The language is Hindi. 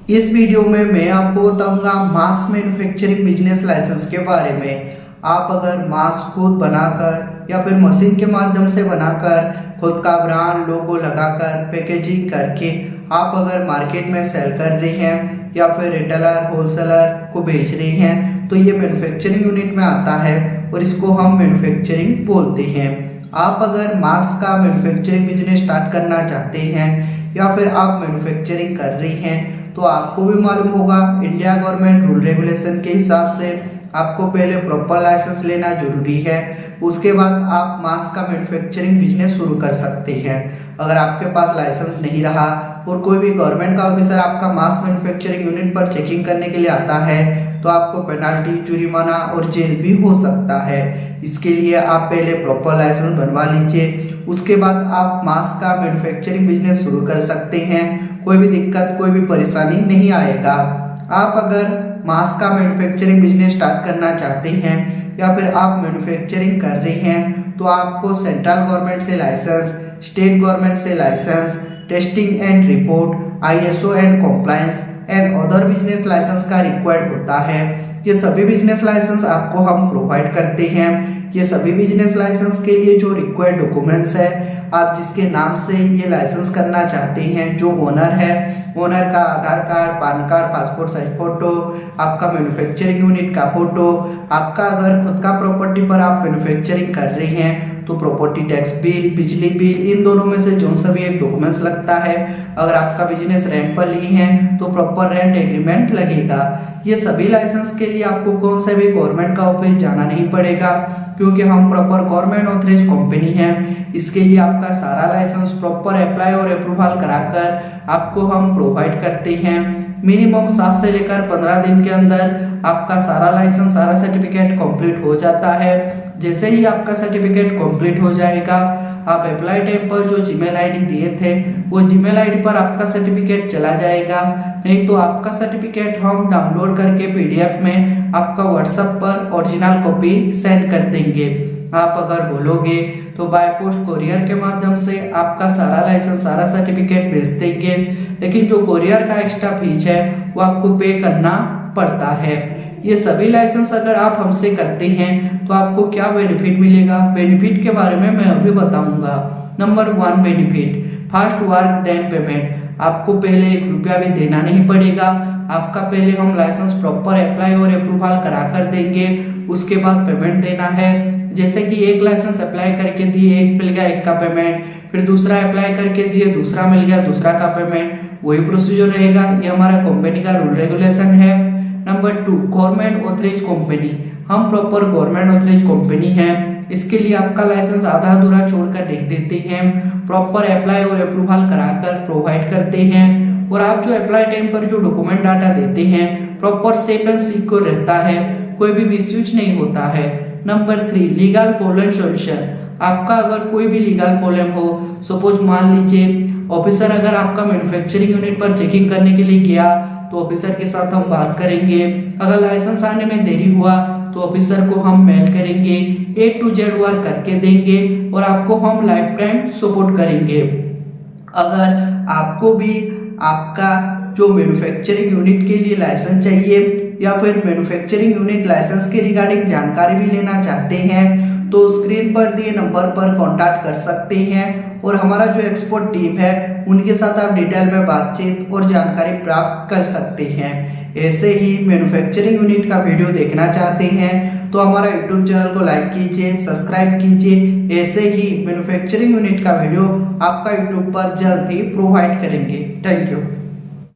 इस वीडियो में मैं आपको बताऊंगा मास्क मैन्युफैक्चरिंग बिजनेस लाइसेंस के बारे में। आप अगर मास्क खुद बनाकर या फिर मशीन के माध्यम से बनाकर खुद का ब्रांड लोगो लगाकर पैकेजिंग करके आप अगर मार्केट में सेल कर रहे हैं या फिर रिटेलर होलसेलर को बेच रहे हैं तो ये मैन्युफैक्चरिंग यूनिट में आता है और इसको हम मैन्युफैक्चरिंग बोलते हैं। आप अगर मास्क का मैन्युफैक्चरिंग बिजनेस स्टार्ट करना चाहते हैं या फिर आप मैन्युफैक्चरिंग कर रही हैं तो आपको भी मालूम होगा इंडिया गवर्नमेंट रूल रेगुलेशन के हिसाब से आपको पहले प्रॉपर लाइसेंस लेना जरूरी है। उसके बाद आप मास्क का मैन्युफैक्चरिंग बिजनेस शुरू कर सकते हैं। अगर आपके पास लाइसेंस नहीं रहा और कोई भी गवर्नमेंट का ऑफिसर आपका मास्क मैन्युफैक्चरिंग यूनिट पर चेकिंग करने के लिए आता है तो आपको पेनाल्टी जुर्माना और जेल भी हो सकता है। इसके लिए आप पहले प्रॉपर लाइसेंस बनवा लीजिए, उसके बाद आप मास्क का मैन्युफैक्चरिंग बिजनेस शुरू कर सकते हैं। कोई भी दिक्कत कोई भी परेशानी नहीं आएगा। आप अगर मास्क का मैन्युफैक्चरिंग बिजनेस स्टार्ट करना चाहते हैं या फिर आप मैन्युफैक्चरिंग कर रहे हैं तो आपको सेंट्रल गवर्नमेंट से लाइसेंस, स्टेट गवर्नमेंट से license, testing and report, ISO and compliance and other business license का रिक्वायर्ड होता है। ये सभी बिजनेस लाइसेंस आपको हम प्रोवाइड करते हैं। ये सभी बिजनेस लाइसेंस के लिए जो रिक्वायर्ड डॉक्यूमेंट्स है, आप जिसके नाम से ये लाइसेंस करना चाहते हैं, जो ओनर है, ओनर का Aadhaar card, PAN card, passport size photo, आपका मैन्युफैक्चरिंग यूनिट का फोटो, आपका अगर खुद का प्रॉपर्टी पर आप मैन्युफैक्चरिंग कर रहे हैं तो प्रॉपर्टी टैक्स बिल, बिजली बिल, इन दोनों में से जो सा भी एक डॉक्यूमेंट्स लगता है। अगर आपका बिजनेस रेंट पर लिए हैं तो प्रॉपर रेंट एग्रीमेंट लगेगा। ये सभी लाइसेंस के लिए आपको कौन सा भी गवर्नमेंट का ऑफिस जाना नहीं पड़ेगा क्योंकि हम प्रॉपर गवर्नमेंट ऑथराइज्ड कंपनी हैं। इसके लिए आपका सारा लाइसेंस प्रॉपर अप्लाई और अप्रूवल कराकर आपको हम प्रोवाइड करते हैं। मिनिमम 7 से लेकर 15 दिन के अंदर आपका सारा लाइसेंस, सारा सर्टिफिकेट कंप्लीट हो जाता है। जैसे ही आपका सर्टिफिकेट कंप्लीट हो जाएगा, आप अप्लाई टाइम पर जो जीमेल आईडी दिए थे वो जीमेल आईडी पर आपका सर्टिफिकेट चला जाएगा। नहीं तो आपका सर्टिफिकेट हम डाउनलोड करके PDF में आपका व्हाट्सएप पर ओरिजिनल कॉपी सेंड कर देंगे। आप अगर बोलोगे तो बाय पोस्ट कोरियर के माध्यम से आपका सारा लाइसेंस, सारा सर्टिफिकेट भेज देंगे, लेकिन जो कोरियर का एक्स्ट्रा फीस है वो आपको पे करना पड़ता है। ये सभी लाइसेंस अगर आप हमसे करते हैं तो आपको क्या बेनिफिट मिलेगा, बेनिफिट के बारे में मैं अभी बताऊंगा। Number 1 benefit, fast work then payment. आपको पहले 1 रुपया भी देना नहीं पड़ेगा। आपका पहले हम लाइसेंस प्रॉपर अप्लाई और अप्रूवल करा कर देंगे, उसके बाद पेमेंट देना है। जैसे कि एक लाइसेंस अप्लाई करके दिए, एक मिल गया, एक का पेमेंट, फिर दूसरा अप्लाई करके दिए, दूसरा मिल गया, दूसरा का पेमेंट, वही प्रोसीजर रहेगा। ये हमारा कंपनी का रूल रेगुलेशन है। Number 2, government authorised company. हम प्रॉपर गवर्नमेंट ऑथराइज्ड कंपनी हैं। इसके लिए आपका लाइसेंस आधा अधूरा छोड़कर लिख देते हैं, प्रॉपर अप्लाई और अप्रूवल कराकर प्रोवाइड करते हैं। और आप जो अप्लाई टाइम पर जो डॉक्यूमेंट डाटा देते हैं प्रॉपर सेफ एंड सिक्योर रहता है, कोई भी मिसयूज नहीं होता है। Number 3, legal problem solution. आपका अगर कोई भी लीगल प्रॉब्लम हो, सपोज मान लीजिए ऑफिसर अगर आपका मैन्युफैक्चरिंग यूनिट पर चेकिंग करने के लिए गया तो ऑफिसर के साथ हम बात करेंगे। अगर लाइसेंस आने में देरी हुआ तो ऑफिसर को हम मेल करेंगे, A to Z वर्क करके देंगे और आपको हम लाइफ टाइम सपोर्ट करेंगे। अगर आपको भी आपका जो मैन्युफैक्चरिंग यूनिट के लिए लाइसेंस चाहिए या फिर मैन्युफैक्चरिंग यूनिट लाइसेंस के रिगार्डिंग जानकारी भी लेना चाहते हैं तो स्क्रीन पर दिए नंबर पर कांटेक्ट कर सकते हैं और हमारा जो एक्सपर्ट टीम है उनके साथ आप डिटेल में बातचीत और जानकारी प्राप्त कर सकते हैं। ऐसे ही मैन्युफैक्चरिंग यूनिट का वीडियो देखना चाहते हैं तो हमारा YouTube चैनल को लाइक कीजिए, सब्सक्राइब कीजिए। ऐसे ही मैन्युफैक्चरिंग यूनिट का वीडियो आपका YouTube पर जल्द ही प्रोवाइड करेंगे। Thank you.